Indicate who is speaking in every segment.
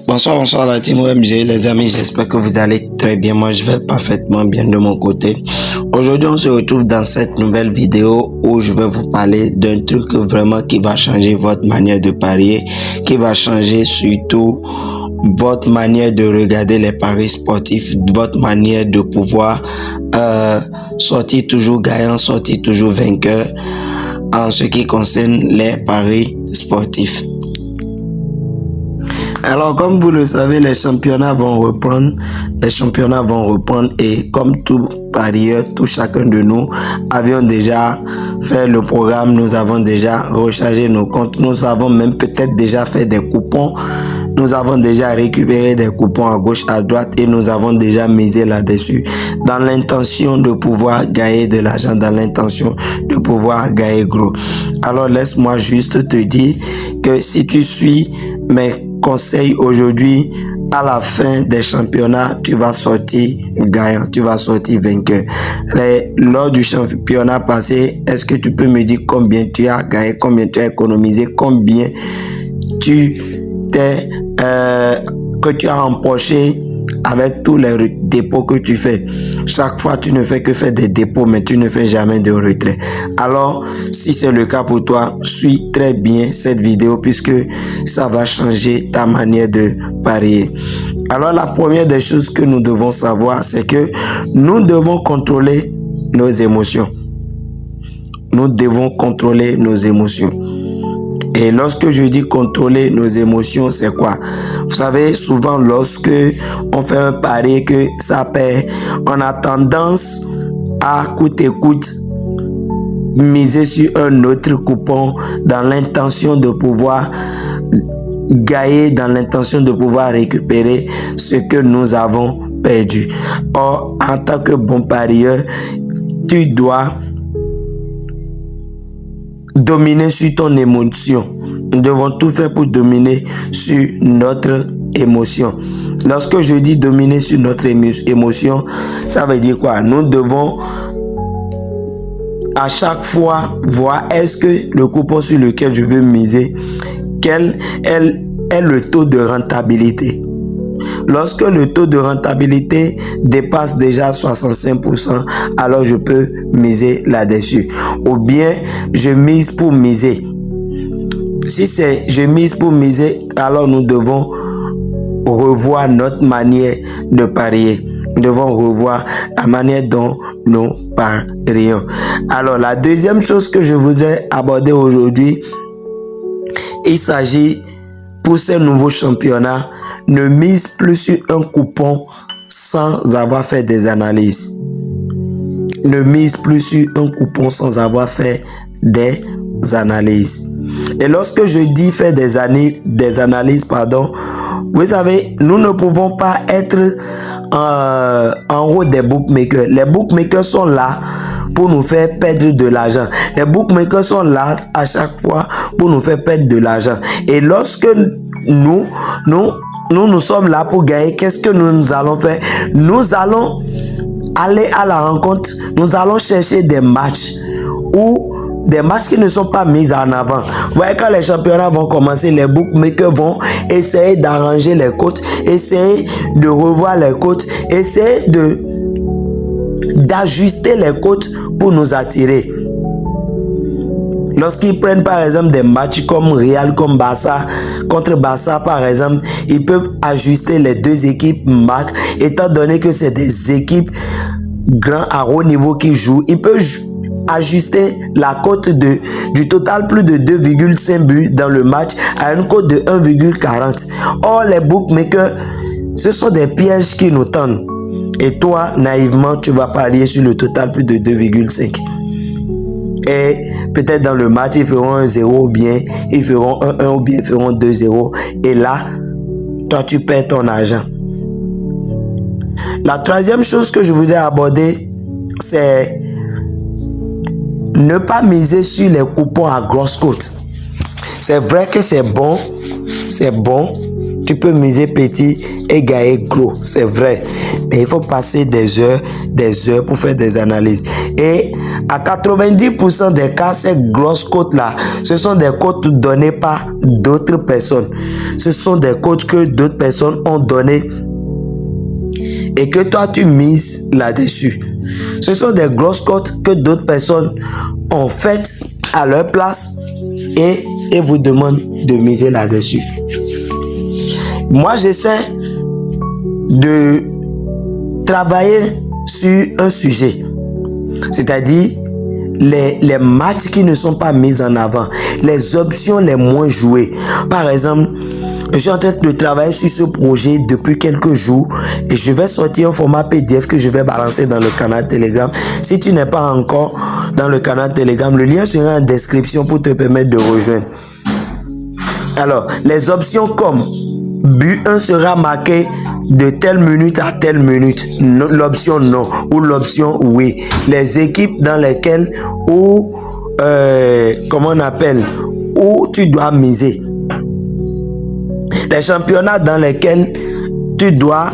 Speaker 1: Bonsoir la team OMG les amis, j'espère que vous allez très bien. Moi je vais parfaitement bien de mon côté. Aujourd'hui on se retrouve dans cette nouvelle vidéo où je vais vous parler d'un truc vraiment qui va changer votre manière de parier, qui va changer surtout votre manière de regarder les paris sportifs, votre manière de pouvoir sortir toujours gagnant, sortir toujours vainqueur en ce qui concerne les paris sportifs. Alors, comme vous le savez, les championnats vont reprendre et comme tout parieur, tout chacun de nous avions déjà fait le programme, nous avons déjà rechargé nos comptes, nous avons même peut-être déjà fait des coupons, nous avons déjà récupéré des coupons à gauche, à droite et nous avons déjà misé là-dessus dans l'intention de pouvoir gagner de l'argent, dans l'intention de pouvoir gagner gros. Alors, laisse-moi juste te dire que si tu suis mes conseil aujourd'hui, à la fin des championnats, tu vas sortir gagnant, tu vas sortir vainqueur. Lors du championnat passé, est-ce que tu peux me dire combien tu as gagné, combien tu as économisé, combien que tu as empoché avec tous les dépôts que tu fais? Chaque fois, tu ne fais que faire des dépôts, mais tu ne fais jamais de retrait. Alors, si c'est le cas pour toi, suis très bien cette vidéo puisque ça va changer ta manière de parier. Alors, la première des choses que nous devons savoir, c'est que nous devons contrôler nos émotions. Nous devons contrôler nos émotions. Et lorsque je dis contrôler nos émotions, c'est quoi? Vous savez, souvent lorsque on fait un pari que ça perd, on a tendance à coûte et coûte miser sur un autre coupon dans l'intention de pouvoir gagner, dans l'intention de pouvoir récupérer ce que nous avons perdu. Or, en tant que bon parieur, tu dois dominer sur ton émotion. Nous devons tout faire pour dominer sur notre émotion. Lorsque je dis dominer sur notre émotion, ça veut dire quoi? Nous devons à chaque fois voir est-ce que le coupon sur lequel je veux miser, quel est le taux de rentabilité. Lorsque le taux de rentabilité dépasse déjà 65%, alors je peux miser là-dessus. Ou bien, je mise pour miser. Si c'est je mise pour miser, alors nous devons revoir notre manière de parier. Nous devons revoir la manière dont nous parions. Alors, la deuxième chose que je voudrais aborder aujourd'hui, il s'agit pour ces nouveaux championnats, ne mise plus sur un coupon sans avoir fait des analyses. Ne mise plus sur un coupon sans avoir fait des analyses. Et lorsque je dis faire des analyses, vous savez, nous ne pouvons pas être en haut des bookmakers. Les bookmakers sont là pour nous faire perdre de l'argent. Les bookmakers sont là à chaque fois pour nous faire perdre de l'argent. Et lorsque nous sommes là pour gagner, qu'est-ce que nous allons faire? Nous allons aller à la rencontre, nous allons chercher des matchs qui ne sont pas mis en avant. Vous voyez, quand les championnats vont commencer, les bookmakers vont essayer d'arranger les cotes, essayer de revoir les cotes, essayer d'ajuster les cotes pour nous attirer. Lorsqu'ils prennent par exemple des matchs comme Real, comme Barça, contre Barça par exemple, ils peuvent ajuster les deux équipes marques, étant donné que c'est des équipes grands à haut niveau qui jouent. Ils peuvent ajuster la cote du total plus de 2,5 buts dans le match à une cote de 1,40. Or, les bookmakers, ce sont des pièges qui nous tendent. Et toi, naïvement, tu vas parier sur le total plus de 2,5. Et peut-être dans le match, ils feront 1-0 ou bien ils feront 1-1 ou bien ils feront 2-0. Et là, toi, tu perds ton argent. La troisième chose que je voudrais aborder, c'est ne pas miser sur les coupons à grosse cote. C'est vrai que c'est bon tu peux miser petit et gagner gros, c'est vrai. Mais il faut passer des heures pour faire des analyses. Et à 90% des cas, ces grosses cotes-là, ce sont des cotes données par d'autres personnes. Ce sont des cotes que d'autres personnes ont données et que toi, tu mises là-dessus. Ce sont des grosses cotes que d'autres personnes ont faites à leur place et vous demandent de miser là-dessus. Moi, j'essaie de travailler sur un sujet, c'est-à-dire les matchs qui ne sont pas mis en avant, les options les moins jouées. Par exemple, je suis en train de travailler sur ce projet depuis quelques jours et je vais sortir un format PDF que je vais balancer dans le canal Telegram. Si tu n'es pas encore dans le canal Telegram, le lien sera en description pour te permettre de rejoindre. Alors, les options comme but 1 sera marqué de telle minute à telle minute, l'option non ou l'option oui. Les équipes dans lesquelles où tu dois miser. Les championnats dans lesquels tu dois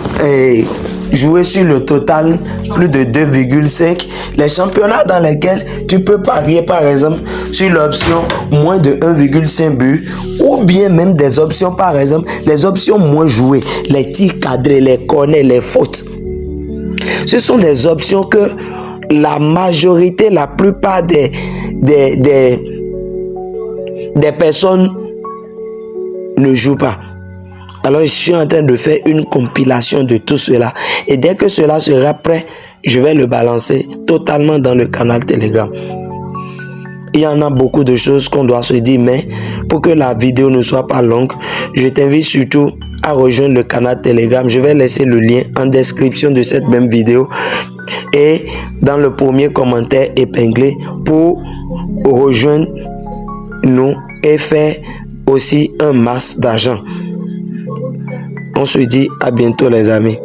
Speaker 1: jouer sur le total plus de 2,5. Les championnats dans lesquels tu peux parier par exemple sur l'option moins de 1,5 but ou bien même des options par exemple les options moins jouées, les tirs cadrés, les corners, les fautes. Ce sont des options que la majorité, la plupart des personnes ne jouent pas. Alors, je suis en train de faire une compilation de tout cela. Et dès que cela sera prêt, je vais le balancer totalement dans le canal Telegram. Il y en a beaucoup de choses qu'on doit se dire, mais pour que la vidéo ne soit pas longue, je t'invite surtout à rejoindre le canal Telegram. Je vais laisser le lien en description de cette même vidéo et dans le premier commentaire épinglé pour rejoindre nous et faire aussi un masse d'argent. On se dit à bientôt les amis.